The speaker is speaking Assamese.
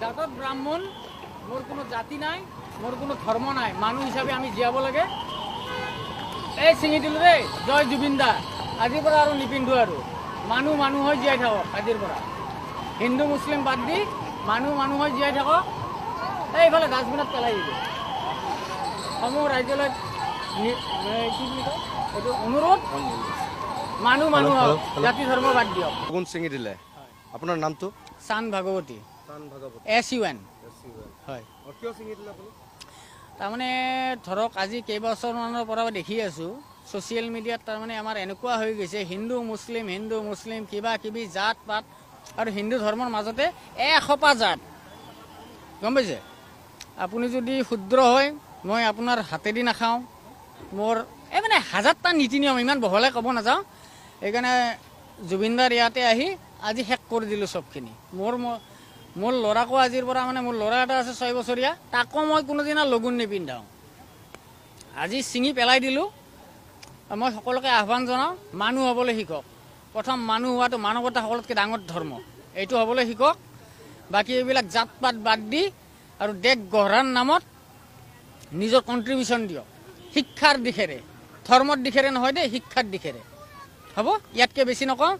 জাতত ব্ৰাহ্মণ মোৰ কোনো জাতি নাই, মোৰ কোনো ধৰ্ম নাই, মানুহ হিচাপে আমি জীয়াব লাগে। এই ছিঙি দিলোঁ দেই, জয় জুবিন দা। আজিৰ পৰা আৰু নিপিন্ধো আৰু মানুহ মানুহ হৈ জীয়াই থাকক। আজিৰ পৰা হিন্দু মুছলিম বাদ দি মানুহ মানুহ হৈ জীয়াই থাকক। এইফালে ডাষ্টবিনত পেলাই দিব। সমূহ ৰাজ্যলৈ কি বুলি কয় এইটো অনুৰোধ, মানুহ মানুহ হওক, জাতি ধৰ্ম বাদ দিয়ক। কোন ছিঙি দিলে? আপোনাৰ নামটো? চান ভাগৱতী, SUN। হয়, তাৰমানে ধৰক আজি কেইবছৰমানৰ পৰা দেখি আছোঁ ছ'চিয়েল মিডিয়াত, তাৰমানে আমাৰ এনেকুৱা হৈ গৈছে হিন্দু মুছলিম কিবা কিবি জাত পাত, আৰু হিন্দু ধৰ্মৰ মাজতে এসোপা জাত, গম পাইছে? আপুনি যদি ক্ষুদ্ৰ হয়, মই আপোনাৰ হাতেদি নাখাওঁ, মোৰ এই মানে হাজাৰটা নীতি নিয়ম, ইমান বহলাই ক'ব নাযাওঁ। সেইকাৰণে জুবিনদাৰ ইয়াতে আহি আজি শেষ কৰি দিলোঁ চবখিনি। মোৰ ল'ৰাকো আজিৰ পৰা, মানে মোৰ ল'ৰা এটা আছে 6 বছৰীয়া, তাকো মই কোনোদিনা লগুণ নিপিন্ধাওঁ। আজি ছিঙি পেলাই দিলোঁ। মই সকলোকে আহ্বান জনাওঁ, মানুহ হ'বলৈ শিকক। প্ৰথম মানুহ হোৱাটো মানৱতা সকলোতকৈ ডাঙৰ ধৰ্ম, এইটো হ'বলৈ শিকক। বাকী এইবিলাক জাত পাত বাদ দি আৰু দেশ গঢ়াৰ নামত নিজৰ কণ্ট্ৰিবিউশ্যন দিয়ক, শিক্ষাৰ দিশেৰে, ধৰ্মৰ দিশেৰে নহয় দেই, শিক্ষাৰ দিশেৰে। হ'ব, ইয়াতকৈ বেছি নকওঁ।